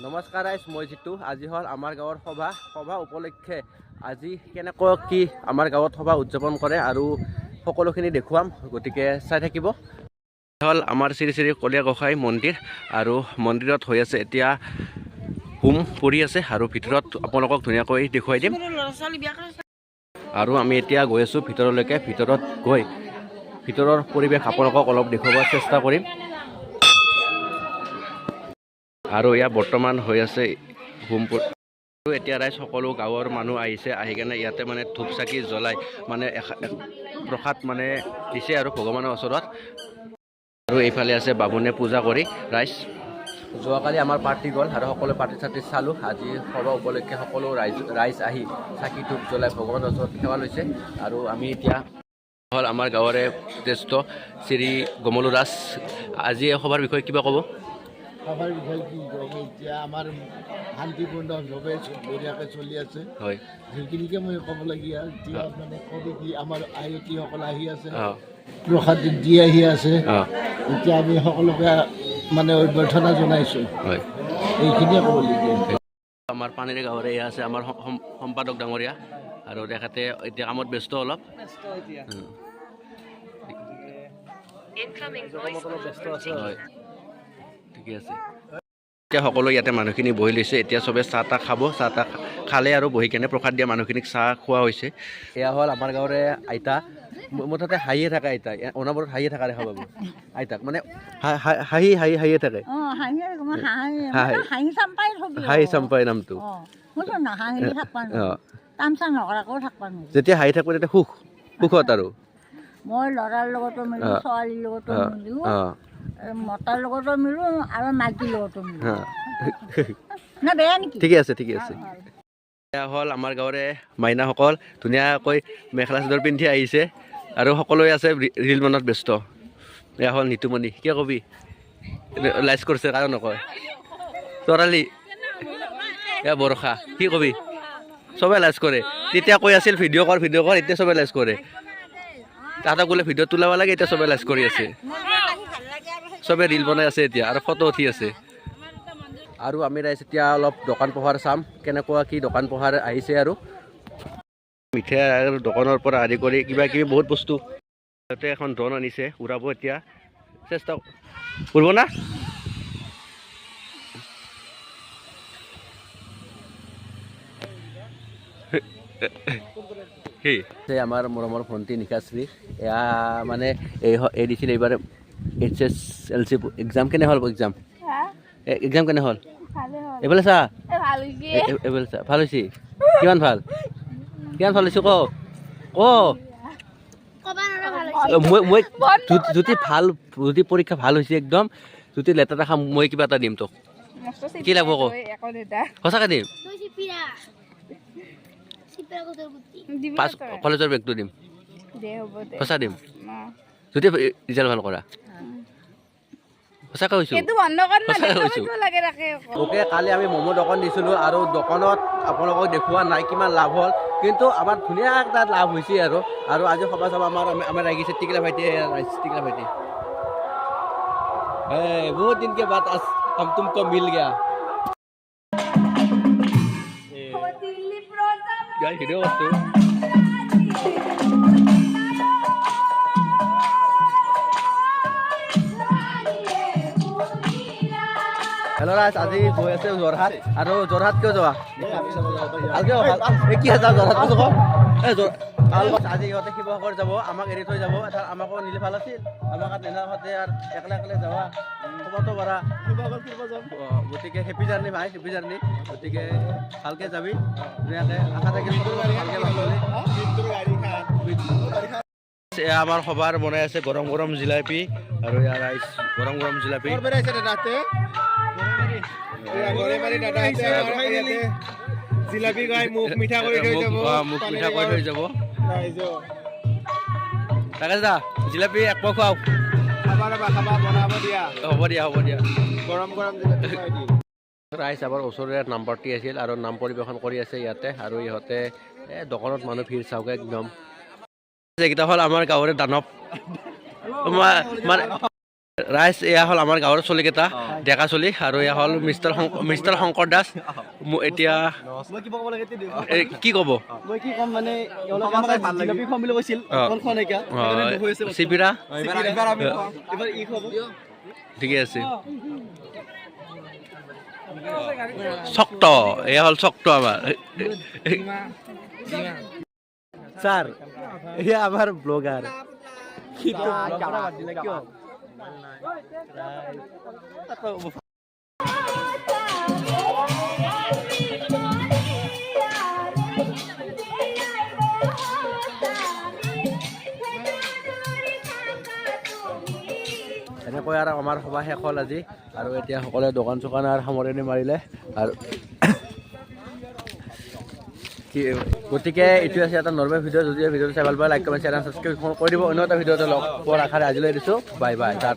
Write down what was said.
নমস্কাৰ ৰাইজ, মই জিতু। আজি হ'ল আমাৰ গাঁৱৰ সভা উপলক্ষে আজি কেনেকৈ কি আমাৰ গাঁৱত সভা উদযাপন কৰে আৰু সকলোখিনি দেখুৱাম, গতিকে চাই থাকিব। হ'ল আমাৰ শ্ৰী শ্ৰী কলীয়া গোসাঁই মন্দিৰ আৰু মন্দিৰত হৈ আছে এতিয়া হোম পৰি আছে আৰু ভিতৰত আপোনালোকক ধুনীয়াকৈ দেখুৱাই দিম। আৰু আমি এতিয়া গৈ আছোঁ ভিতৰলৈকে। ভিতৰত গৈ ভিতৰৰ পৰিৱেশ আপোনালোকক অলপ দেখুৱাব চেষ্টা কৰিম। আৰু ইয়াত বৰ্তমান হৈ আছে হোম। এতিয়া ৰাইজ সকলো গাঁৱৰ মানুহ আহিছে, আহি কেনে ইয়াতে মানে ধূপ চাকি জ্বলাই মানে প্ৰসাদ মানে দিছে আৰু ভগৱানৰ ওচৰত। আৰু এইফালে আছে বামুণে পূজা কৰি ৰাইজ। যোৱাকালি আমাৰ পাৰ্টি গ'ল আৰু সকলোৱে পাৰ্টি চাৰ্টি চালোঁ। আজি সভা উপলক্ষে সকলো ৰাইজ আহি চাকি ধূপ জ্বলাই ভগৱানৰ ওচৰত সেৱা লৈছে। আৰু আমি এতিয়া হ'ল আমাৰ গাঁৱৰে জ্যেষ্ঠ শ্ৰী গমলু দাস। আজি এই সভাৰ বিষয়ে কিবা ক'ব? সভাৰ বিষয়ে কি ক'ব, এতিয়া আমাৰ শান্তিপূৰ্ণভাৱে বঢ়িয়াকৈ চলি আছে। হয়, সেইখিনিকে মই ক'বলগীয়া। এতিয়া মানে কবি কি আমাৰ আয়তীসকল আহি আছে, প্ৰসাদ দি আহি আছে। এতিয়া আমি সকলোকে মানে অভ্যৰ্থনা জনাইছোঁ। হয়, এইখিনিয়ে ক'বলগীয়া। আমাৰ পানীৰে গাঁৱৰে এয়া আছে আমাৰ সম্পাদক ডাঙৰীয়া, আৰু তেখেতে এতিয়া কামত ব্যস্ত অলপ। হয়, ঠিকে আছে। এতিয়া সকলো ইয়াতে মানুহখিনি বহি লৈছে। এতিয়া চবে চাহ তাহ খাব। চাহ তাহ খালে আৰু বহি কেনে প্ৰসাদ দিয়া মানুহখিনিক চাহ খোৱা হৈছে। এয়া হ'ল আমাৰ গাঁৱৰে আইতা। মুঠতে হাঁহিয়ে থাকে আইতা, অনাবৰত হাঁহিয়ে থকা দেখা পাব আইতাক। মানে হাঁহিয়ে থাকে। হাঁহি চাম্পাই নামটো। যেতিয়া হাঁহি থাকোঁ তেতিয়া সুখত আৰু মই ল'ৰাৰ লগতো মিলো, ছোৱালীৰ লগতো মিলো, মতাৰ লগতো মিলো আৰু মাইকীৰ লগতো মিলো। না বেয়া নেকি? ঠিকে আছে, ঠিকে আছে। এয়া হ'ল আমাৰ গাঁৱৰে মাইনাসকল, ধুনীয়াকৈ মেখেলা চাদৰ পিন্ধি আহিছে আৰু সকলোৱে আছে ৰিল বনোৱাত ব্যস্ত। এয়া হ'ল নিতুমণি। কিয় কবি? লাইচ কৰিছে কাৰণ নকয়। তৰালি, এয়া বৰষা। কি কবি? চবে লাইচ কৰে। তেতিয়া কৈ আছিল ভিডিঅ' কৰ, এতিয়া চবে লাইচ কৰে। তাহাঁতক বোলে ভিডিঅ' তোলাব লাগে, এতিয়া চবে লাইচ কৰি আছে। চবে ৰিল বনাই আছে এতিয়া আৰু ফটো উঠি আছে। আৰু আমি ৰাইজ এতিয়া অলপ দোকান পোহাৰ চাম, কেনেকুৱা কি দোকান পোহাৰ আহিছে। আৰু মিঠাই দোকানৰ পৰা আদি কৰি কিবা কিবি বহুত বস্তু। তাতে এখন ড্ৰোন আনিছে, উৰাব এতিয়া চেষ্টা কৰিব না। আমাৰ মৰমৰ ভণ্টি নিকাশ্ৰী, এয়া মানে এই দিছিল এইবাৰ HSLC এক্সাম। কেনে হ'ল এক্সাম কেনে হ'ল? এইফালে চা, এইফালে চা। ভাল হৈছে? কিমান ভাল হৈছে ক মই যদি পৰীক্ষা ভাল হৈছে একদম, যদি লেটাৰ খাম মই কিবা এটা দিম তোক। কি লাগিব ক? সঁচাকৈ দিম। কলেজৰ বেগটো দিম, সঁচা দিম যদি ৰিজাল্ট ভাল কৰা। সঁচাকৈ কৈছোঁ। ওকে, কালি আমি ম'ম' দোকান দিছিলোঁ আৰু দোকানত আপোনালোকক দেখুওৱা নাই কিমান লাভ হ'ল, কিন্তু আমাৰ ধুনীয়া এটা লাভ হৈছে। আৰু আজি সভা চাব আমাৰ লাগিছে টিকলা ভাইটি। টিকলা ভাইটি বহুত দিন के बाद हम तुमको मिल गया। ভিডিঅ' করছো। হেল্ল' ৰাজ, আজি গৈ আছে যোৰহাট। আৰু যোৰহাট কিয় যোৱা? কি আছে যোৰহাট কৈছো ক? আজি ইহঁতে শিৱসাগৰ যাব, আমাক এৰি থৈ যাব। আমাকো নিলে ভাল আছিল, আমাক নেনাহঁতে আৰু একলা যাবা খবৰটো পাৰা। গতিকে হেপী জাৰ্ণি ভাই, হেপী জাৰ্ণি। গতিকে ভালকৈ যাবি, ধুনীয়াকৈ আশা থাকিল ভালকৈ। আমাৰ সভাৰ বনাই আছে গৰম গৰম জিলাপি, আৰু ইয়াৰ ৰাইচ গৰম গৰম জিলাপি। জিলাপি খাই মুখ মিঠা কৰি থৈ যাব। তাকে দা জিলাপি এক পোৱা খুৱাওক। হ'ব দিয়া। গৰম জিলাপি ৰাইজ আমাৰ ওচৰৰে নামপাৰ্টি আছিল আৰু নাম পৰিৱেশন কৰি আছে ইয়াতে। আৰু ইহঁতে দোকানত মানুহ ভিৰ চাওক একদম। এইকেইটা হ'ল আমাৰ গাঁৱৰে দানৱ। ৰাইজ এয়া হ'ল আমাৰ গাঁৱৰ চলিকেইটা ডেকা চলি আৰু এয়া হ'ল মিষ্টাৰ শংকৰ দাস এতিয়া মই কিবা ক'ব লাগে কি ক'ব মই কি ক'ম মানে এওঁলোকে আমাক জিলাপি খুৱাম বুলি কৈছিল অকল খোৱা নাইকিয়া সেইকাৰণে দুখ হৈ আছে চিপিৰা এবাৰ ই খুৱাব ঠিকে আছে শক্ত এয়া হ'ল শক্ত আমাৰ স্যাৰ এয়া আমাৰ ব্লগাৰ এনেকৈ আৰু আমাৰ সভা শেষ হ'ল আজি আৰু এতিয়া সকলোৱে দোকান চোকান আৰু সামৰণি মাৰিলে আৰু গতিকে এইটো আছে এটা নৰ্মেল ভিডিঅ' যদি ভিডিঅ'টো চাই ভাল পায় লাইক কমেণ্ট শ্বেয়াৰ ছাবস্ক্ৰাইব কৰি দিব অন্য এটা ভিডিঅ'তে লগ পোৱাৰ আশাৰে আজিলৈ দিছোঁ বাই বাই